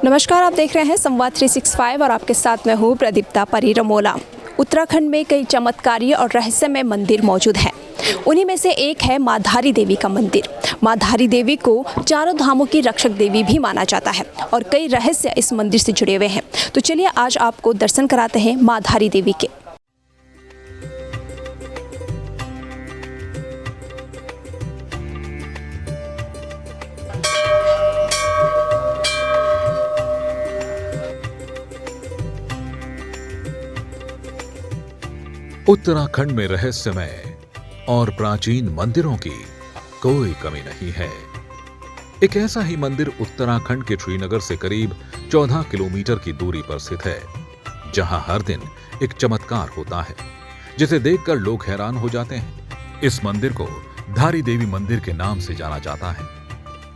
नमस्कार, आप देख रहे हैं संवाद 365 और आपके साथ मैं हूँ प्रदीप्ता परिरमोला। उत्तराखंड में कई चमत्कारी और रहस्यमय मंदिर मौजूद हैं। उन्हीं में से एक है माँ धारी देवी का मंदिर। माँ धारी देवी को चारों धामों की रक्षक देवी भी माना जाता है और कई रहस्य इस मंदिर से जुड़े हुए हैं। तो चलिए आज आपको दर्शन कराते हैं माँ धारी देवी के। उत्तराखंड में रहस्यमय और प्राचीन मंदिरों की कोई कमी नहीं है। एक ऐसा ही मंदिर उत्तराखंड के श्रीनगर से करीब 14 किलोमीटर की दूरी पर स्थित है, जहां हर दिन एक चमत्कार होता है जिसे देखकर लोग हैरान हो जाते हैं। इस मंदिर को धारी देवी मंदिर के नाम से जाना जाता है।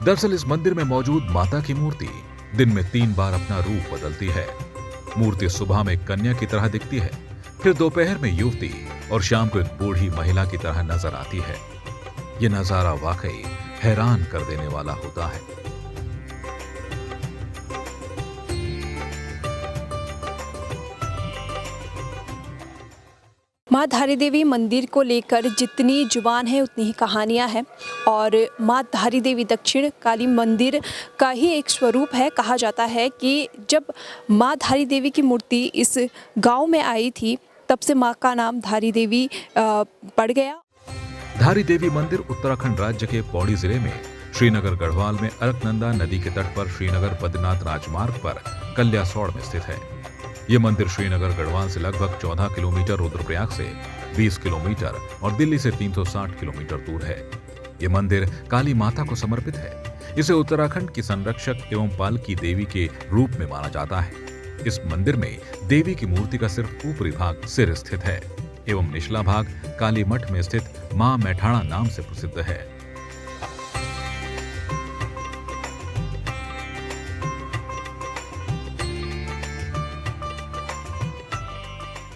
दरअसल इस मंदिर में मौजूद माता की मूर्ति दिन में 3 बार अपना रूप बदलती है। मूर्ति सुबह में कन्या की तरह दिखती है, फिर दोपहर में युवती और शाम को एक बूढ़ी महिला की तरह नजर आती है। यह नजारा वाकई हैरान कर देने वाला होता है। माँ धारी देवी मंदिर को लेकर जितनी जुबान है उतनी ही कहानियाँ हैं और माँ धारी देवी दक्षिण काली मंदिर का ही एक स्वरूप है। कहा जाता है कि जब माँ धारी देवी की मूर्ति इस गांव में आई थी तब से माँ का नाम धारी देवी पड़ गया। धारी देवी मंदिर उत्तराखंड राज्य के पौड़ी जिले में श्रीनगर गढ़वाल में अलकनंदा नदी के तट पर श्रीनगर बद्रीनाथ राजमार्ग पर कल्यासौड़ में स्थित है। यह मंदिर श्रीनगर गढ़वाल से लगभग 14 किलोमीटर, रुद्रप्रयाग से 20 किलोमीटर और दिल्ली से 360 किलोमीटर दूर है। यह मंदिर काली माता को समर्पित है। इसे उत्तराखंड की संरक्षक एवं पालकी देवी के रूप में माना जाता है। इस मंदिर में देवी की मूर्ति का सिर्फ ऊपरी भाग सिर स्थित है एवं निचला भाग काली मठ में स्थित मां मैठाणा नाम से प्रसिद्ध है।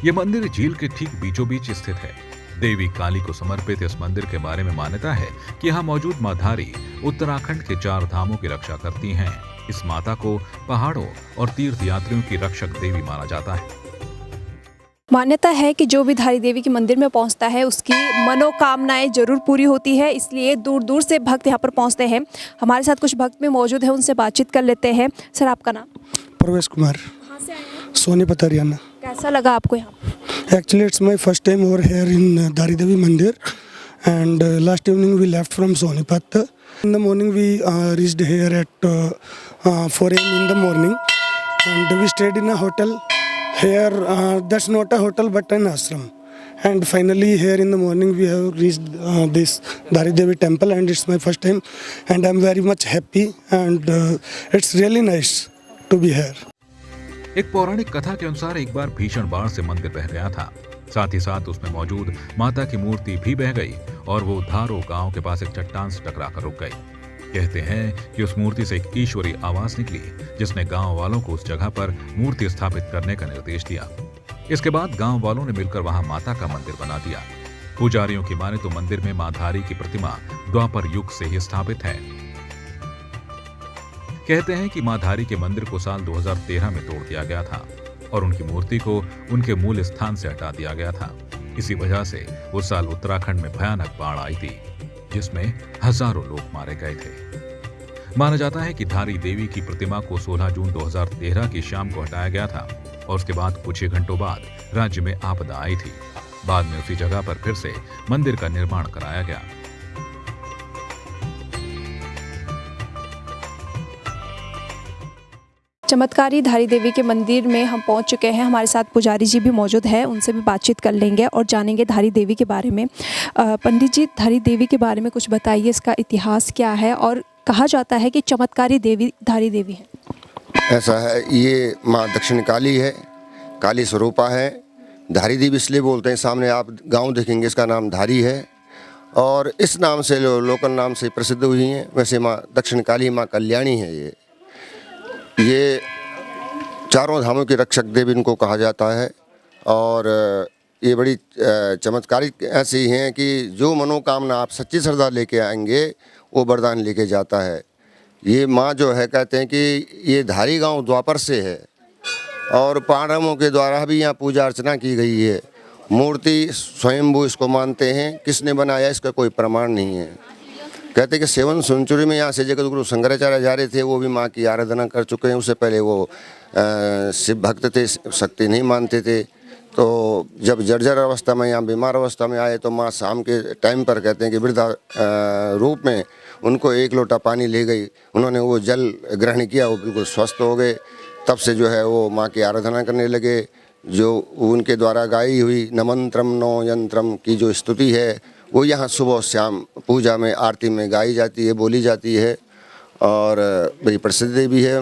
यह मंदिर झील के ठीक बीचों बीच स्थित है। देवी काली को समर्पित इस मंदिर के बारे में मान्यता है कि यहाँ मौजूद मां धारी उत्तराखंड के 4 धामों की रक्षा करती हैं। इस माता को पहाड़ों और तीर्थ यात्रियों की रक्षक देवी माना जाता है। मान्यता है कि जो भी धारी देवी के मंदिर में पहुंचता है उसकी मनोकामनाएं जरूर पूरी होती है, इसलिए दूर दूर से भक्त यहाँ पर पहुंचते हैं। हमारे साथ कुछ भक्त में मौजूद है, उनसे बातचीत कर लेते हैं। सर, आपका नाम? प्रवेश कुमार। कहाँ से आए हैं? सोनीपत, हरियाणा। कैसा लगा आपको यहाँ? Actually, it's my first time over here in Dhari Devi Mandir, and last evening we left from Sonipat. In the morning we reached here at 4 a.m. in the morning, and we stayed in a hotel. Here, that's not a hotel but an ashram. And finally here in the morning we have reached this Dhari Devi temple, and it's my first time, and I'm very much happy, and it's really nice to be here. एक पौराणिक कथा के अनुसार एक बार भीषण बाढ़ से मंदिर बह गया था। साथ ही साथ उसमें मौजूद माता की मूर्ति भी बह गई और वो धारो गांव के पास एक चट्टान से टकराकर रुक गई। कहते हैं कि उस मूर्ति से एक ईश्वरी आवाज निकली जिसने गांव वालों को उस जगह पर मूर्ति स्थापित करने का निर्देश दिया। इसके बाद गांव वालों ने मिलकर वहां माता का मंदिर बना दिया। पुजारियों की माने तो मंदिर में मां धारी की प्रतिमा द्वापर युग से ही स्थापित है। कहते हैं कि मां धारी के मंदिर को साल 2013 में तोड़ दिया गया था और उनकी मूर्ति को उनके मूल स्थान से हटा दिया गया था। इसी वजह से उस साल उत्तराखंड में भयानक बाढ़ आई थी जिसमें हजारों लोग मारे गए थे। माना जाता है कि धारी देवी की प्रतिमा को 16 जून 2013 की शाम को हटाया गया था और उसके बाद कुछ ही घंटों बाद राज्य में आपदा आई थी। बाद में उसी जगह पर फिर से मंदिर का निर्माण कराया गया। चमत्कारी धारी देवी के मंदिर में हम पहुंच चुके हैं। हमारे साथ पुजारी जी भी मौजूद है, उनसे भी बातचीत कर लेंगे और जानेंगे धारी देवी के बारे में। पंडित जी, धारी देवी के बारे में कुछ बताइए, इसका इतिहास क्या है? और कहा जाता है कि चमत्कारी देवी धारी देवी है। ऐसा है, ये माँ दक्षिण काली है, काली स्वरूपा है। धारी देवी इसलिए बोलते हैं, सामने आप गांव देखेंगे इसका नाम धारी है और इस नाम से लोकल नाम से प्रसिद्ध हुई हैं। वैसे माँ दक्षिण काली माँ कल्याणी है। ये चारों धामों की रक्षक देवी इनको कहा जाता है और ये बड़ी चमत्कारिक ऐसी हैं कि जो मनोकामना आप सच्ची श्रद्धा लेके आएंगे वो वरदान लेके जाता है। ये माँ जो है कहते हैं कि ये धारी गांव द्वापर से है और पांडवों के द्वारा भी यहाँ पूजा अर्चना की गई है। मूर्ति स्वयंभू इसको मानते हैं, किसने बनाया इसका कोई प्रमाण नहीं है। कहते हैं कि 7वीं सेंचुरी में यहाँ से जगत गुरु शंकराचार्य जा रहे थे, वो भी माँ की आराधना कर चुके हैं। उससे पहले वो शिव भक्त थे, शक्ति नहीं मानते थे। तो जब जर्जर अवस्था में या बीमार अवस्था में आए तो माँ शाम के टाइम पर कहते हैं कि वृद्धा रूप में उनको 1 लोटा पानी ले गई। उन्होंने वो जल ग्रहण किया, वो बिल्कुल स्वस्थ हो गए। तब से जो है वो माँ की आराधना करने लगे। जो उनके द्वारा गाई हुई नमंत्रम नो यंत्रम की जो स्तुति है वो यहाँ सुबह शाम पूजा में आरती में गाई जाती है, बोली जाती है और बड़ी प्रसिद्ध देवी है।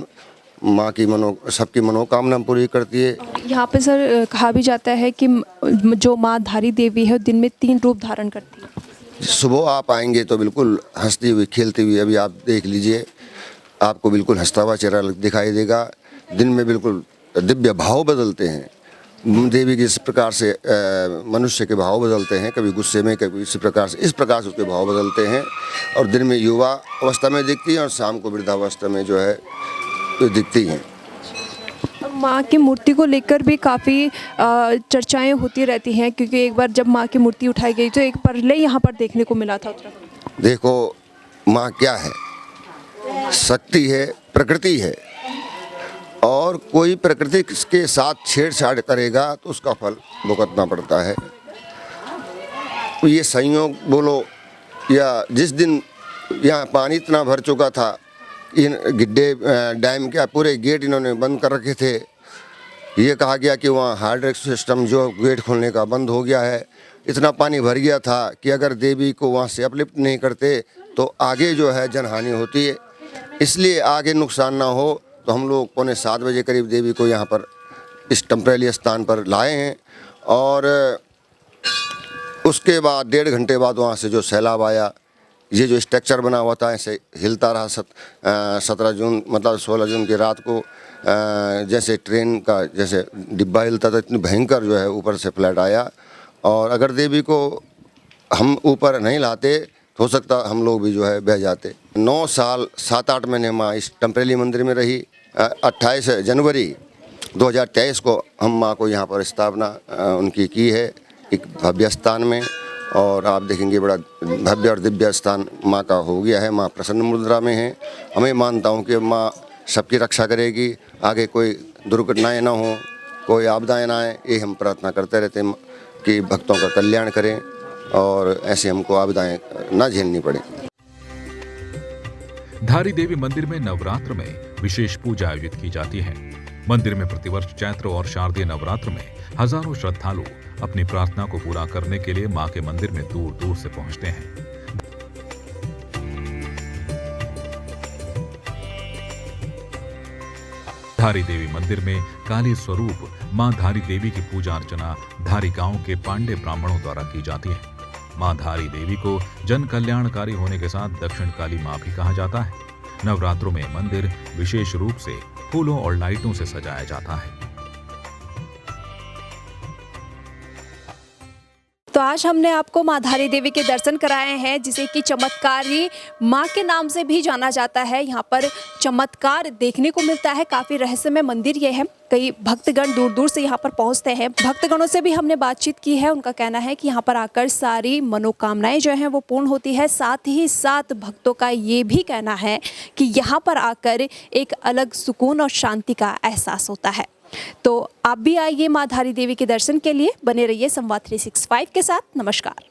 माँ की सबकी मनोकामना पूरी करती है। यहाँ पे सर कहा भी जाता है कि जो माँ धारी देवी है दिन में 3 रूप धारण करती है। सुबह आप आएंगे तो बिल्कुल हंसती हुई खेलती हुई, अभी आप देख लीजिए, आपको बिल्कुल हंसता हुआ चेहरा दिखाई देगा। दिन में बिल्कुल दिव्य भाव बदलते हैं देवी के। इस प्रकार से मनुष्य के भाव बदलते हैं, कभी गुस्से में, कभी इस प्रकार से उसके भाव बदलते हैं। और दिन में युवा अवस्था में दिखती है और शाम को वृद्धावस्था में जो है तो दिखती हैं। माँ की मूर्ति को लेकर भी काफ़ी चर्चाएं होती रहती हैं, क्योंकि एक बार जब माँ की मूर्ति उठाई गई तो एक परले यहाँ पर देखने को मिला था उत्तराखंड। देखो माँ क्या है, शक्ति है, प्रकृति है, और कोई प्रकृति के साथ छेड़छाड़ करेगा तो उसका फल भुगतना पड़ता है। ये संयोग बोलो या जिस दिन यहाँ पानी इतना भर चुका था, इन गिड्डे डैम के पूरे गेट इन्होंने बंद कर रखे थे। ये कहा गया कि वहाँ हाइड्रिक सिस्टम जो गेट खोलने का बंद हो गया है। इतना पानी भर गया था कि अगर देवी को वहाँ से अपलिफ्ट नहीं करते तो आगे जो है जनहानि होती है। इसलिए आगे नुकसान ना हो तो हम लोग 6:45 बजे करीब देवी को यहाँ पर इस टेम्परेरी स्थान पर लाए हैं। और उसके बाद 1.5 घंटे बाद वहाँ से जो सैलाब आया, ये जो स्ट्रक्चर बना हुआ था ऐसे हिलता रहा। 17 जून मतलब 16 जून की रात को जैसे ट्रेन का जैसे डिब्बा हिलता था, इतनी भयंकर जो है ऊपर से फ्लड आया। और अगर देवी को हम ऊपर नहीं लाते तो हो सकता हम लोग भी जो है बह जाते। 9 साल 7-8 महीने माँ इस टेम्परेरी मंदिर में रही। 28 जनवरी 2023 को हम माँ को यहाँ पर स्थापना उनकी की है एक भव्य स्थान में। और आप देखेंगे बड़ा भव्य और दिव्य स्थान माँ का हो गया है। माँ प्रसन्न मुद्रा में है। हमें मानता हूँ कि माँ सबकी रक्षा करेगी, आगे कोई दुर्घटनाएं ना हो, कोई आपदाएं ना आए। ये हम प्रार्थना करते रहते हैं कि भक्तों का कल्याण करें और ऐसे हमको आपदाएं ना झेलनी पड़े। धारी देवी मंदिर में नवरात्र में विशेष पूजा आयोजित की जाती है। मंदिर में प्रतिवर्ष चैत्र और शारदीय नवरात्र में हजारों श्रद्धालु अपनी प्रार्थना को पूरा करने के लिए मां के मंदिर में दूर दूर से पहुंचते हैं। धारी देवी मंदिर में काली स्वरूप मां धारी देवी की पूजा अर्चना धारी गांव के पांडे ब्राह्मणों द्वारा की जाती है। मां धारी देवी को जन कल्याणकारी होने के साथ दक्षिण काली मां भी कहा जाता है। नवरात्रों में मंदिर विशेष रूप से फूलों और लाइटों से सजाया जाता है। तो आज हमने आपको माँ धारी देवी के दर्शन कराए हैं, जिसे कि चमत्कारी माँ के नाम से भी जाना जाता है। यहाँ पर चमत्कार देखने को मिलता है। काफ़ी रहस्यमय मंदिर ये है। कई भक्तगण दूर दूर से यहाँ पर पहुँचते हैं। भक्तगणों से भी हमने बातचीत की है। उनका कहना है कि यहाँ पर आकर सारी मनोकामनाएं जो हैं वो पूर्ण होती है। साथ ही साथ भक्तों का ये भी कहना है कि यहाँ पर आकर एक अलग सुकून और शांति का एहसास होता है। तो आप भी आइए माँ धारी देवी के दर्शन के लिए। बने रहिए संवाद 365 के साथ। नमस्कार।